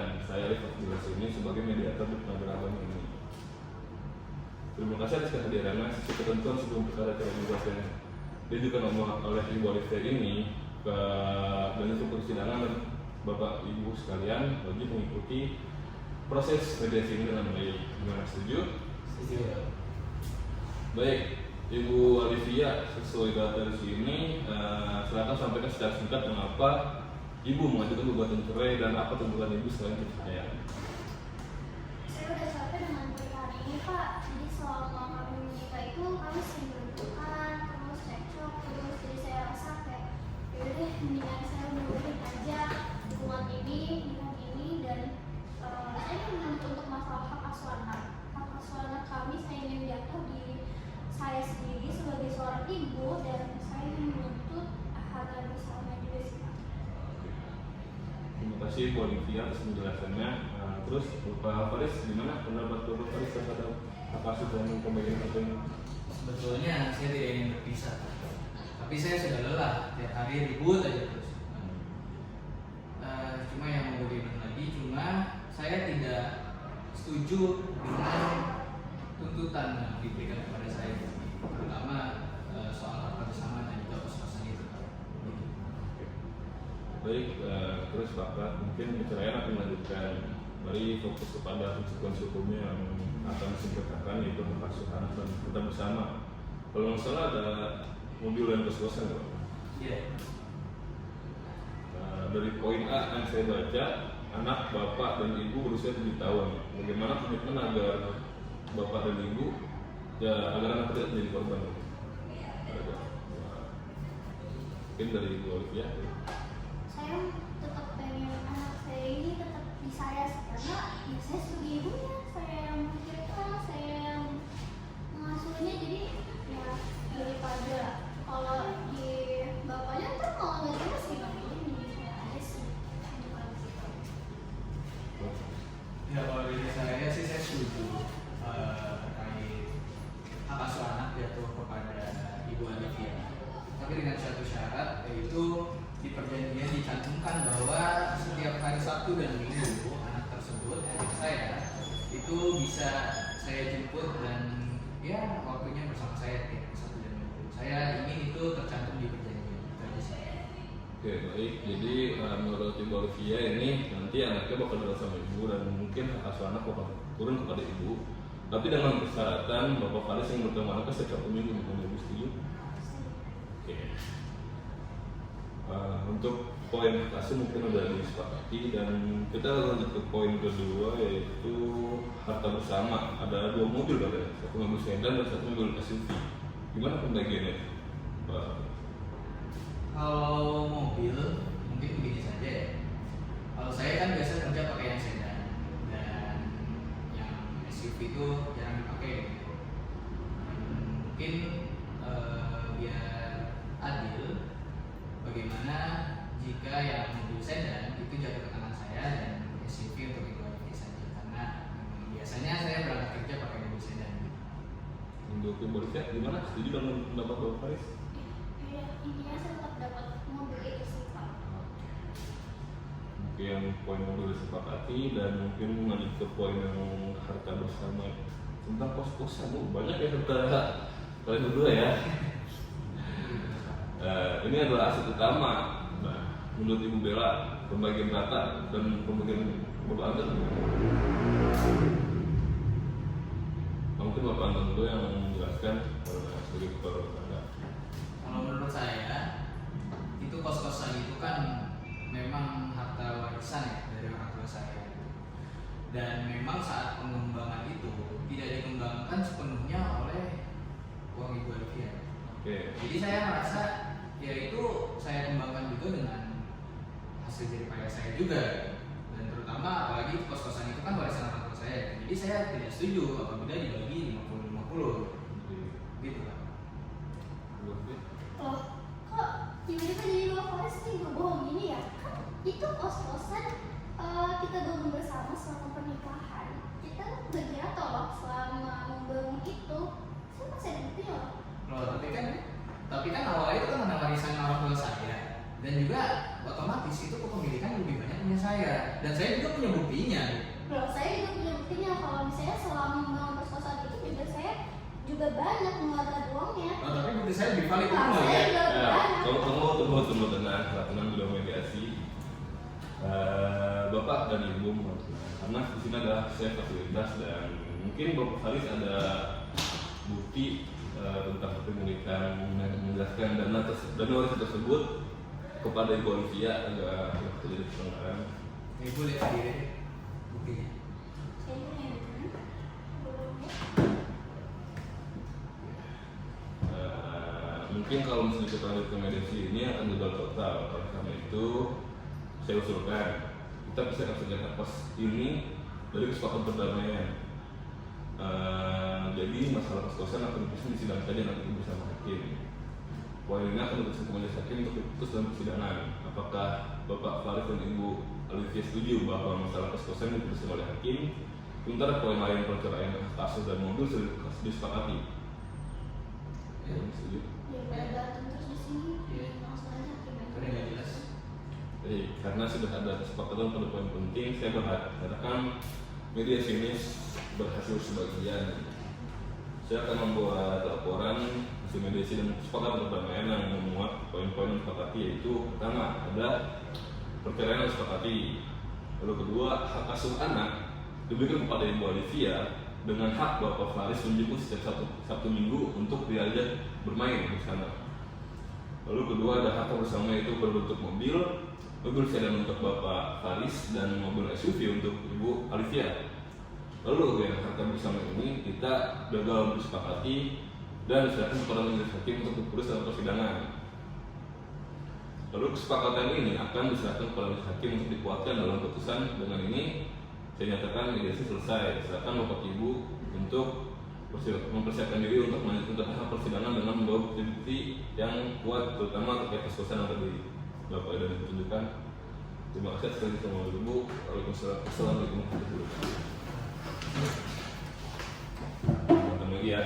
sekalian, saya Arif Abdullah ini sebagai mediator di pengadilan agama ini. Terima kasih atas kehadirannya. Sesuai ketentuan sebelum perkara cara yang diajukan oleh Ibu Alifia ini dan untuk persidangan Bapak Ibu sekalian wajib mengikuti proses mediasi ini dengan baik. Gimana, setuju? Setuju. Baik, Ibu Alifia, sesuai data di sini, silakan sampaikan secara singkat mengapa Ibu mengajukan gugatan cerai dan apa tuntutan Ibu selain perceraian. Saya udah capek dengan pernikahan ini, Pak. Jadi selama kami menikah itu kami sering berduaan, terus cekcok, terus jadi saya rasa kayak yaudah deh, mendingan saya mengurusin aja hubungan ini, pernikahan ini, dan saya menuntut untuk masalah hak asuh anak. Hak asuh anak kami saya ingin diatur di saya sendiri sebagai seorang ibu, dan saya ingin menuntut harga bersama juga sih, Pak. Terima kasih Bu Alifia atas penjelasannya. Terus Bapak Faris, gimana pendapat Bapak Faris terhadap hak asuh dan pembagian hak ini? Sebetulnya saya tidak ingin berpisah, tapi saya sudah lelah tiap hari ribut aja terus. Cuma yang mau bagaimana lagi, cuma saya tidak setuju dengan tuntutan yang diberikan kepada saya, terutama soal harta bersama dan juga kos-kosan itu. Baik, terus Bapak mungkin perceraian akan melanjutkan. Mari fokus kepada konsekuensi hukumnya yang akan disingkatkan, yaitu hak asuh anak dan harta bersama. Kalau nggak salah ada mobil dan kos-kosan, Pak. Iya. Dari poin A yang saya baca, anak bapak dan ibu berusia 7 tahun. Bagaimana komitmen agar bapak dan ibu agar anak tidak menjadi korban? Mungkin dari Ibu Olivia. Saya tetap pengen anak saya ini tetap di saya, karena ya saya sebagai ibunya, saya yang memikirkan, saya yang mengasuhnya. Jadi ya daripada kalau di bapaknya ntar malah nggak jelas gimana, jadi saya aja sih. Ya kalau dari saya sih saya setuju terkait hak asuh anak jatuh kepada Ibu Alifia. Tapi dengan satu syarat, yaitu di perjanjian dicantumkan bahwa setiap hari Sabtu dan Minggu anak tersebut, adik saya, itu bisa saya jemput dan ya waktunya bersama saya tiap Sabtu dan Minggu. Saya ingin itu tercantum di perjanjian. Itu aja sih. Oke, baik. Jadi menurut Ibu Olivia ini nanti anaknya bakal tinggal sama ibu dan mungkin hak asuh anak bakal turun kepada ibu. Tapi dengan persyaratan Bapak Faris yang bertemu anaknya setiap minggu, Ibu setuju? Oke. Untuk poin asuh mungkin sudah disepakati dan kita lanjut ke poin kedua, yaitu harta bersama. Ada 2 mobil katanya, satu mobil sedan dan satu mobil SUV. Gimana pembagiannya, Pak? Kalau mobil mungkin begini saja ya. Kalau saya kan biasa kerja pakai yang sedan dan yang SUV itu jarang dipakai. Mungkin biar adil, bagaimana jika yang mobil sedan itu jatuh ke tangan saya dan SUV untuk Ibu Alifia saja, karena biasanya saya berangkat kerja pakai mobil sedan. Untuk Ibu Olivia, gimana? Setuju dengan pendapat Bapak Faris? Ya intinya saya tetap dapat mobil itu sih, Pak. Mungkin yang poin mobil disepakati dan mungkin lanjut ke poin yang harta bersama tentang kos-kosan. Banyak ya harta kalian berdua ya. Ini adalah aset utama. Nah, menurut Ibu Bella, pembagian rata dan pembagian Bapak Anton. Mungkin Bapak Anton dulu yang menjelaskan sebagai kepala rumah tangga. Kalau menurut saya, itu kos-kosan itu kan memang harta warisan ya dari orang tua saya. Dan memang saat pengembangan itu tidak dikembangkan sepenuhnya oleh uang Ibu Alifia. Oke. Jadi saya merasa ya itu saya kembangkan juga dengan hasil jerih payah saya juga. Dan terutama apalagi kos-kosan itu kan warisan orang tua saya. Jadi saya tidak setuju apabila dibagi 50-50. Gitu kan. Loh, kok tiba-tiba jadi Bapak Faris nih berbohong gini ya? Kan itu kos-kosan kita bangun bersama selama pernikahan. Kita bagi rata loh selama membangun itu. Saya masih ada buktinya loh. Loh, tapi kan awalnya itu kan ada warisan orang tua saya dan juga otomatis itu kepemilikan lebih banyak punya saya, dan saya juga punya buktinya. Kalau saya juga punya buktinya, kalau misalnya selama membangun kos-kosan itu juga saya juga banyak mengeluarkan uangnya. Oh, tapi bukti saya lebih valid itu Nah, loh saya ya. juga Ya, banyak. tunggu tenang, tenang dulu mediasi. Bapak dan Ibu karena di sini adalah saya fasilitas dan mungkin Bapak Faris ada bukti tentang kepemilikan menjelaskan dana warisan tersebut kepada Ibu Olivia agar terjadi pelanggaran. Ibu lihat sendiri deh buktinya. Saya punya bukti. Belum ya. Mungkin kalau misalnya kita lanjut ke mediasi ini akan gagal total. Oleh karena itu saya usulkan kita bisa selesaikan pas ini dari kesepakatan perdamaian. Jadi masalah kos-kosan akan disidangkan saja nanti bersama hakim. Poin ini akan diputuskan ke majelis hakim untuk diputus dalam persidangan. Apakah Bapak Faris dan Ibu Olivia setuju bahwa masalah kos-kosan diputuskan oleh hakim? Sementara poin lain perceraian kasus dan mobil sudah disepakati. Ya. Setuju? Daripada berantem terus di sini, Iya. langsung aja hakim aja. Karena nggak jelas. Jadi karena sudah ada kesepakatan pada poin penting, saya berharapkan mediasi ini berhasil sebagian. Saya akan membuat laporan hasil mediasi dan kesepakatan perdamaian yang memuat poin-poin yang disepakati, yaitu pertama ada perceraian yang disepakati, lalu kedua hak asuh anak diberikan kepada Ibu Olivia dengan hak Bapak Faris menjemput setiap Sabtu Minggu untuk diajak bermain di sana. Lalu kedua ada hak bersama itu berbentuk mobil sedan untuk Bapak Faris dan mobil SUV untuk Ibu Olivia. Lalu yang harta bersama ini kita gagal disepakati dan diserahkan kepada majelis hakim untuk diputus dalam persidangan. Lalu kesepakatan ini akan diserahkan kepada majelis hakim untuk dikuatkan dalam putusan. Dengan ini saya nyatakan mediasi selesai. Silakan Bapak Ibu untuk mempersiapkan diri untuk melanjutkan tahap persidangan dengan membawa bukti-bukti yang kuat, terutama terkait kos-kosan yang tadi Bapak sudah ditunjukkan. Terima kasih sekali sama Ibu. Waalaikumsalam warahmatullahi wabarakatuh. Sampai lagi ya.